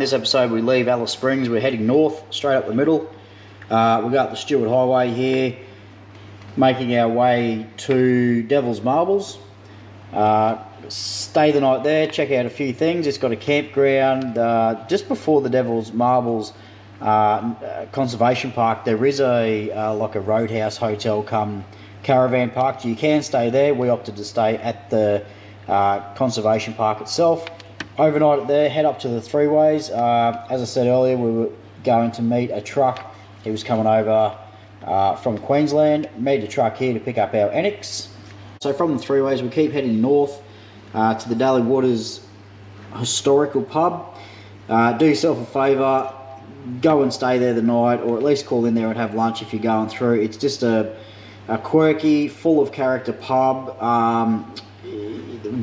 this episode we leave Alice Springs. We're heading north, straight up the middle. We go up the Stewart Highway here, making our way to Devil's Marbles. Stay the night there, check out a few things. It's got a campground just before the Devil's Marbles Conservation Park. There is like a roadhouse hotel come caravan park. You can stay there. We opted to stay at the conservation park itself. Overnight there, head up to the Three Ways. As I said earlier, we were going to meet a truck. He was coming over from Queensland. Meet a truck here to pick up our Annex. So from the Three Ways, we keep heading north to the Daly Waters Historical Pub. Do yourself a favour, go and stay there the night, or at least call in there and have lunch if you're going through. It's just a quirky, full of character pub.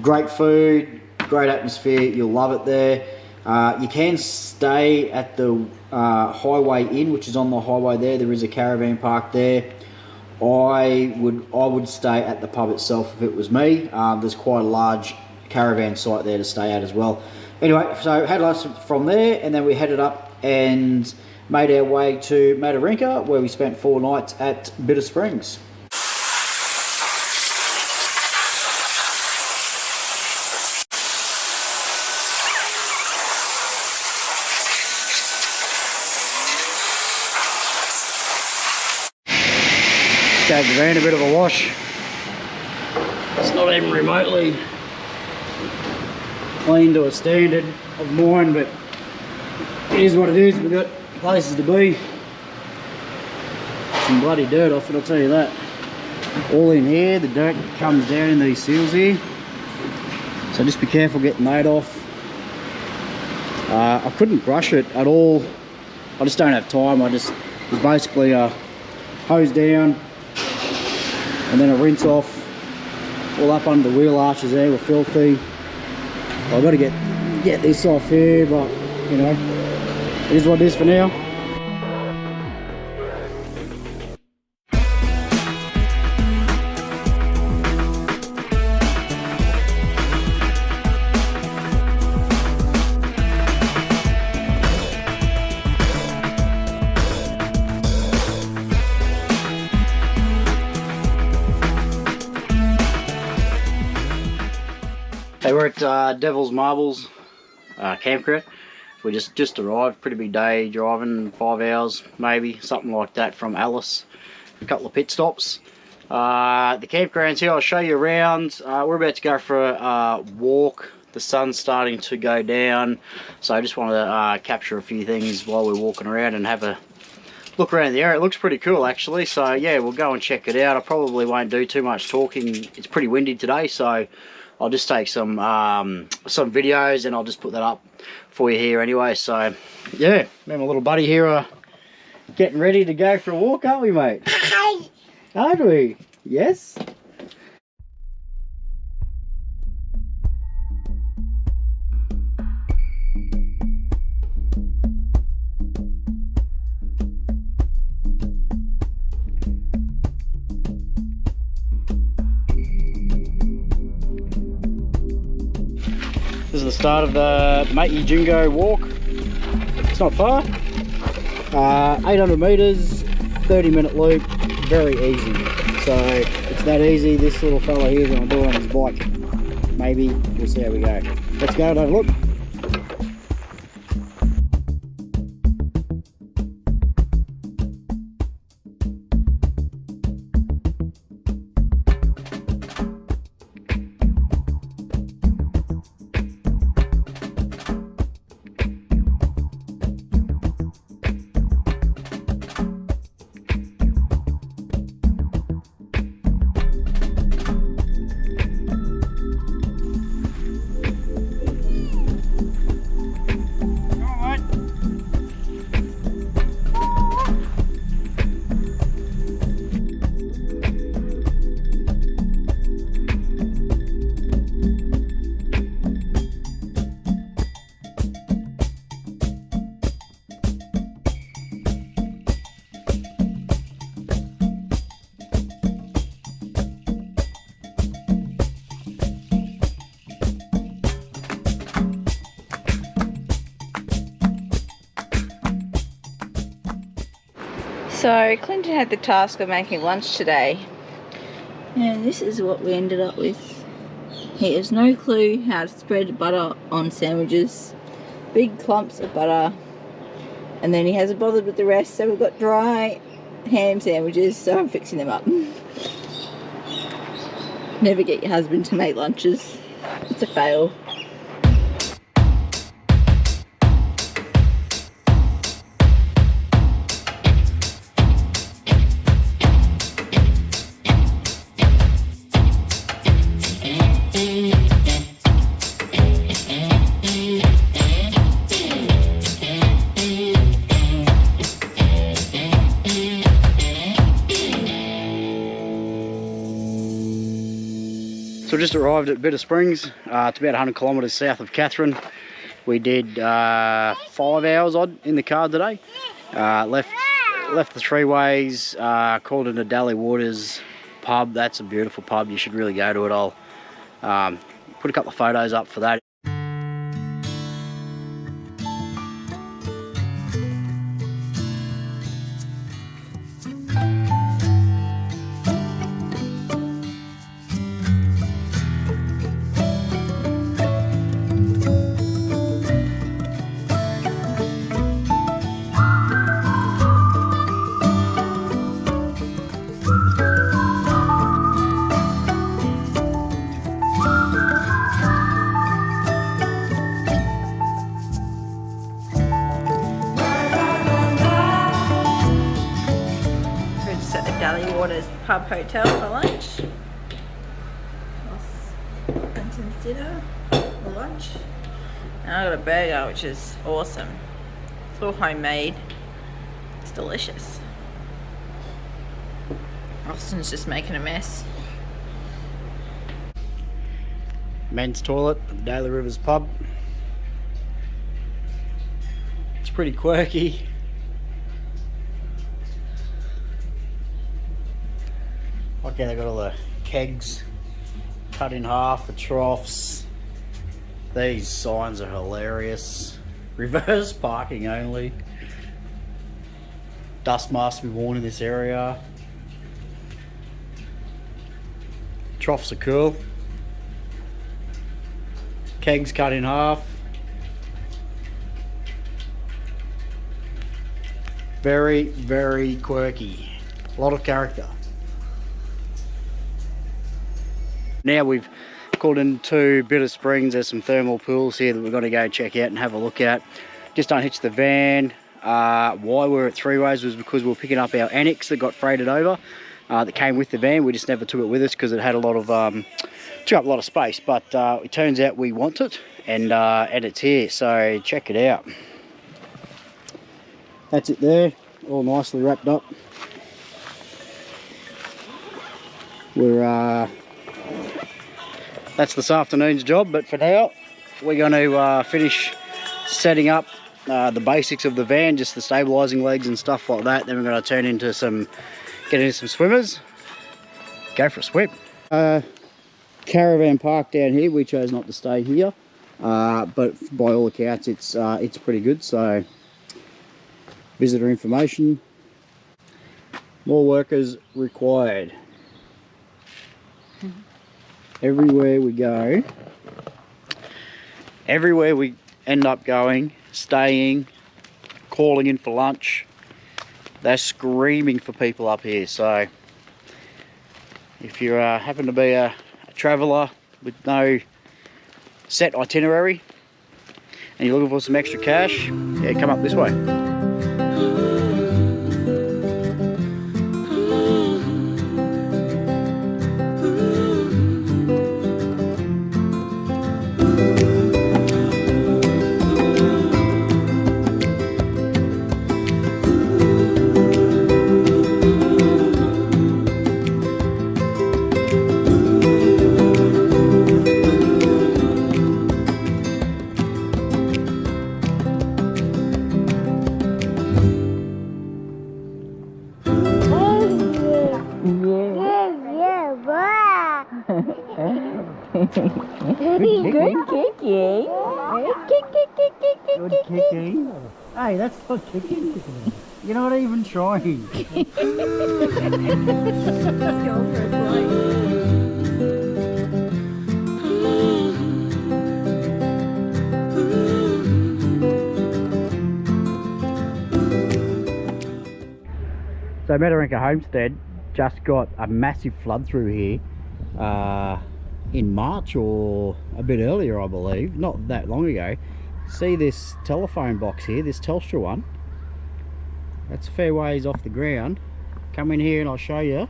Great food, great atmosphere, you'll love it there. You can stay at the Highway Inn, which is on the highway there. There is a caravan park there. I would stay at the pub itself if it was me. There's quite a large caravan site there to stay at as well. Anyway, so had lunch from there, and then we headed up and made our way to Mataranka, where we spent 4 nights at Bitter Springs. Gave the van a bit of a wash. It's not even remotely clean to a standard of mine, but it is what it is. We've got places to be. Some bloody dirt off it, I'll tell you that. All in here, the dirt comes down in these seals here. So just be careful getting that off. I couldn't brush it at all. I just don't have time. It was basically hose down, and then a rinse off. All up under the wheel arches there were filthy. I've got to get this off here, but you know, it is what it is for now. Hey, we're at Devil's Marbles campground. We just arrived. Pretty big day driving, 5 hours maybe, something like that from Alice. A couple of pit stops. The campground's here. I'll show you around. We're about to go for a walk. The sun's starting to go down, so I just want to capture a few things while we're walking around and have a look around the area. It looks pretty cool actually, so yeah, we'll go and check it out. I probably won't do too much talking. It's pretty windy today, so I'll just take some videos and I'll just put that up for you here anyway. So yeah, me and my little buddy here are getting ready to go for a walk, aren't we, mate? Aren't we? Yes? This is the start of the Matey Jingo walk. It's not far. 800 metres, 30-minute loop, very easy. So it's that easy. This little fella here is going to do it on his bike. Maybe, we'll see how we go. Let's go and have a look. So Clinton had the task of making lunch today, and this is what we ended up with. He has no clue how to spread butter on sandwiches. Big clumps of butter, and then he hasn't bothered with the rest, so we've got dry ham sandwiches, so I'm fixing them up. Never get your husband to make lunches. It's a fail. So we just arrived at Bitter Springs. It's about 100 kilometres south of Katherine. We did 5 hours odd in the car today. Left the three ways, called into Daly Waters Pub. That's a beautiful pub. You should really go to it. I'll put a couple of photos up for that. Daly Waters Pub Hotel for lunch. Clinton's dinner for lunch. And I got a burger, which is awesome. It's all homemade. It's delicious. Austin's just making a mess. Men's toilet at Daly Waters Pub. It's pretty quirky. Okay, they got all the kegs cut in half for troughs. These signs are hilarious. Reverse parking only. Dust masks to be worn in this area. Troughs are cool. Kegs cut in half. Very, very quirky. A lot of character. Now we've called into Bitter Springs. There's some thermal pools here that we've got to go check out and have a look at. Just unhitched the van. Why we're at three ways was because we were picking up our Annex that got freighted over. That came with the van. We just never took it with us because it had a lot of took up a lot of space. But it turns out we want it, and it's here. So check it out. That's it there, all nicely wrapped up. We're that's this afternoon's job, but for now we're going to finish setting up the basics of the van, just the stabilising legs and stuff like that. Then we're going to turn into get into some swimmers, go for a swim. Caravan park down here. We chose not to stay here, but by all accounts it's pretty good. So visitor information, more workers required. Everywhere we go, everywhere we end up going, staying, calling in for lunch, they're screaming for people up here. So if you happen to be a traveller with no set itinerary and you're looking for some extra cash, yeah, come up this way. Good kicking. Hey, that's not kicking. You're not even trying. Let's go for a play. So Mataranka Homestead just got a massive flood through here in March or a bit earlier, I believe, not that long ago. See this telephone box here, this Telstra one? That's a fair ways off the ground. Come in here and I'll show you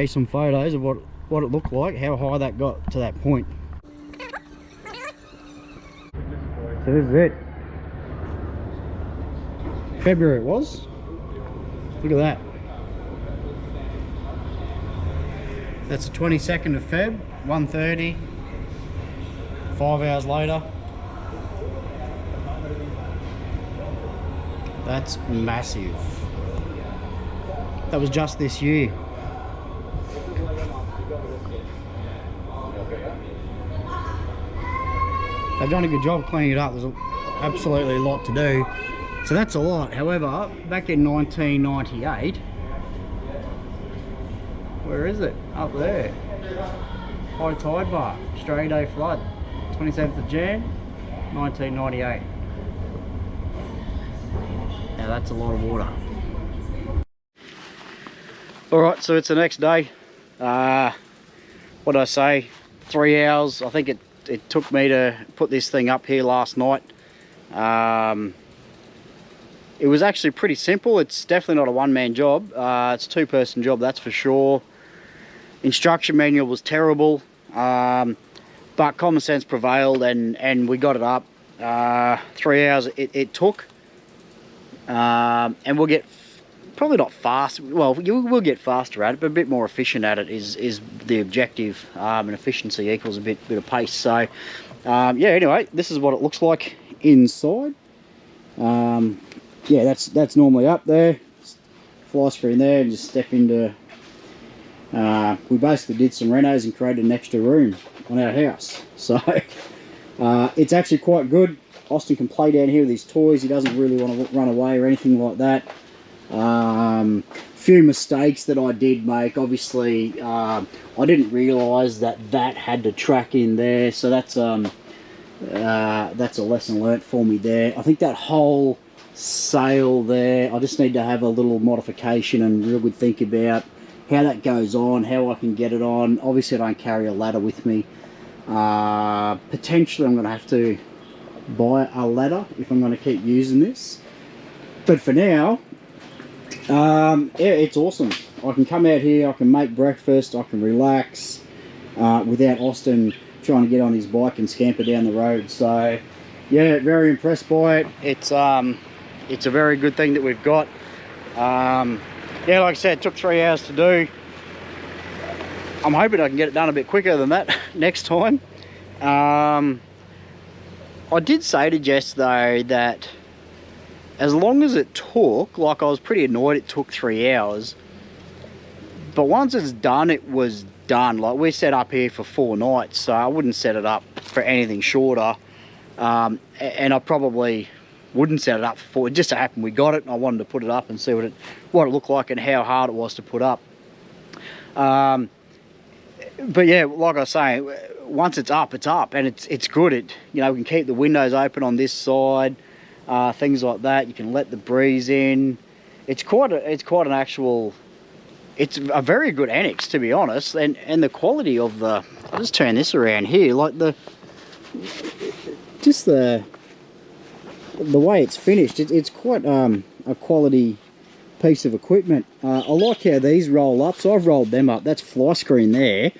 some photos of what it looked like, how high that got to that point. So this is it. February it was. Look at that. That's the 22nd of Feb, 1:30. 5 hours later. That's massive. That was just this year. They've done a good job cleaning it up. There's absolutely a lot to do. So that's a lot. However, back in 1998, where is it? Up there. High tide bar, Australia Day flood, 27th of Jan, 1998. Now that's a lot of water. Alright, so it's the next day. What did I say? 3 hours. I think it took me to put this thing up here last night. It was actually pretty simple. It's definitely not a one-man job. It's a two-person job, that's for sure. Instruction manual was terrible, but common sense prevailed, and we got it up. 3 hours it took, and we'll get probably not fast. Well, we'll get faster at it, but a bit more efficient at it is the objective. And efficiency equals a bit of pace. So, yeah. Anyway, this is what it looks like inside. Yeah, that's normally up there. Fly screen there, and just step into. We basically did some renos and created an extra room on our house. So it's actually quite good. Austin can play down here with his toys. He doesn't really want to run away or anything like that. Few mistakes that I did make. Obviously, I didn't realise that had to track in there. So that's a lesson learnt for me there. I think that whole sail there, I just need to have a little modification and real good think about how that goes on, how I can get it on. Obviously, I don't carry a ladder with me. Potentially, I'm going to have to buy a ladder if I'm going to keep using this. But for now, yeah, it's awesome. I can come out here, I can make breakfast, I can relax without Austin trying to get on his bike and scamper down the road. So, yeah, very impressed by it. It's a very good thing that we've got. Yeah, like I said, it took 3 hours to do. I'm hoping I can get it done a bit quicker than that next time. I did say to Jess though that as long as it took, like I was pretty annoyed it took 3 hours, but once it's done, it was done. Like we're set up here for 4 nights, so I wouldn't set it up for anything shorter. And I probably wouldn't set it up for 4. It just so happened we got it, and I wanted to put it up and see what it looked like and how hard it was to put up. But yeah, like I was saying, once it's up, and it's good. You know, we can keep the windows open on this side, things like that. You can let the breeze in. It's quite an actual. It's a very good Annex, to be honest, and the quality of the. I'll just turn this around here, like the way it's finished. It's quite a quality piece of equipment. I like how these roll up. So I've rolled them up. That's fly screen there,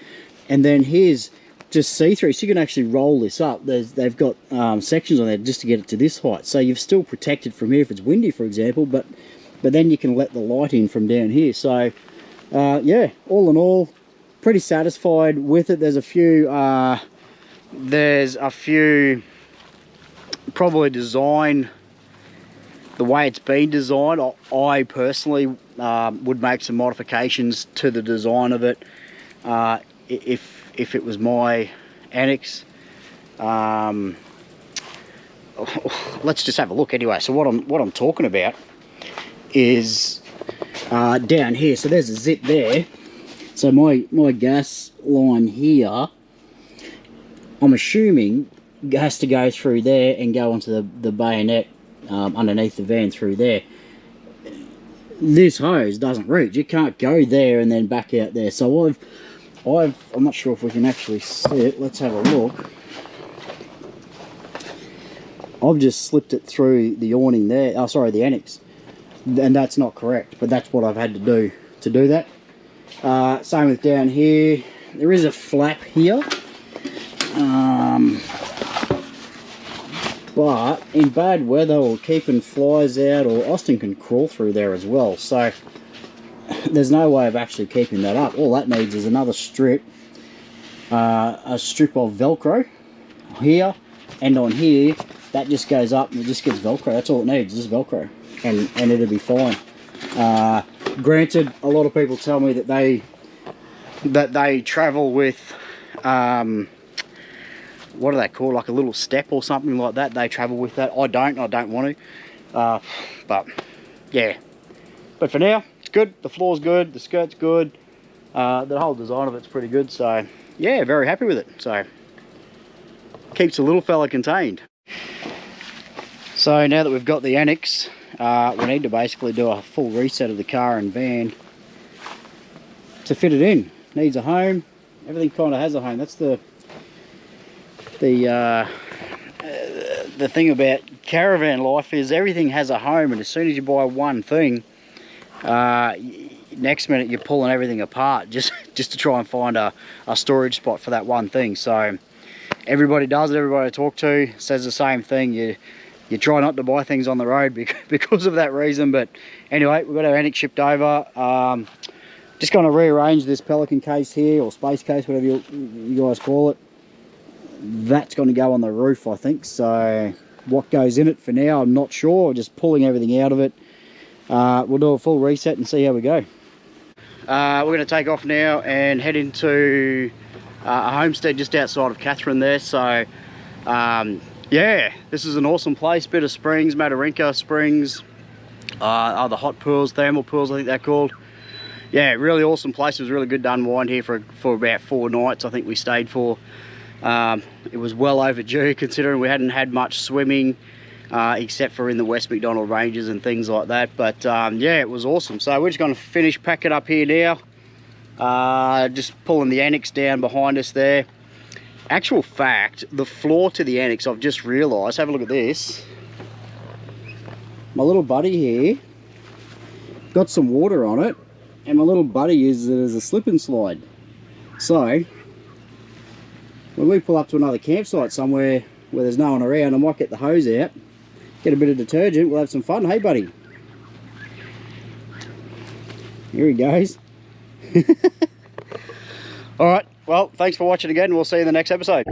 and then here's just see-through, so you can actually roll this up. They've got sections on there just to get it to this height, so you've still protected from here if it's windy, for example, but then you can let the light in from down here. So yeah, all in all, pretty satisfied with it. There's a few probably design, the way it's been designed, I personally would make some modifications to the design of it if it was my Annex. let's just have a look anyway. So what I'm talking about is down here. So there's a zip there. So my gas line here, I'm assuming, has to go through there and go onto the bayonet underneath the van through there. This hose doesn't reach. It can't go there and then back out there. So I'm not sure if we can actually see it. Let's have a look. I've just slipped it through the awning there. Oh, sorry, the Annex. And that's not correct, but that's what I've had to do that. Same with down here. There is a flap here. But in bad weather or keeping flies out, or Austin can crawl through there as well. So there's no way of actually keeping that up. All that needs is another strip, a strip of Velcro here and on here. That just goes up and it just gets Velcro. That's all it needs, just Velcro, and it'll be fine. Granted, a lot of people tell me that they travel with what are they called, like a little step or something like that. They travel with that. I don't want to, but yeah. But for now, it's good. The floor's good, the skirt's good, the whole design of it's pretty good. So yeah, very happy with it. So keeps the little fella contained. So now that we've got the Annex, we need to basically do a full reset of the car and van to fit it in. Needs a home. Everything kind of has a home. That's the thing about caravan life, is everything has a home, and as soon as you buy one thing, next minute you're pulling everything apart just to try and find a storage spot for that one thing. So everybody does it. Everybody I talk to says the same thing. You try not to buy things on the road because of that reason. But anyway, we've got our Annex shipped over. Just going to rearrange this Pelican case here, or space case, whatever you guys call it. That's going to go on the roof, I think. So what goes in it for now, I'm not sure. Just pulling everything out of it. We'll do a full reset and see how we go. We're going to take off now and head into a homestead just outside of Catherine there. So yeah, this is an awesome place. Bit of springs, Mataranka springs, the hot pools, thermal pools I think they're called. Yeah, really awesome place. It was really good to unwind here for about 4 nights I think we stayed for. It was well overdue, considering we hadn't had much swimming, except for in the West McDonald Ranges and things like that. But yeah, it was awesome. So we're just going to finish packing up here now. Just pulling the Annex down behind us there. Actual fact, the floor to the Annex, I've just realised, have a look at this. My little buddy here got some water on it, and my little buddy uses it as a slip and slide. So when we pull up to another campsite somewhere where there's no one around, I might get the hose out, get a bit of detergent, we'll have some fun. Hey buddy, here he goes. Alright, well, thanks for watching again. We'll see you in the next episode.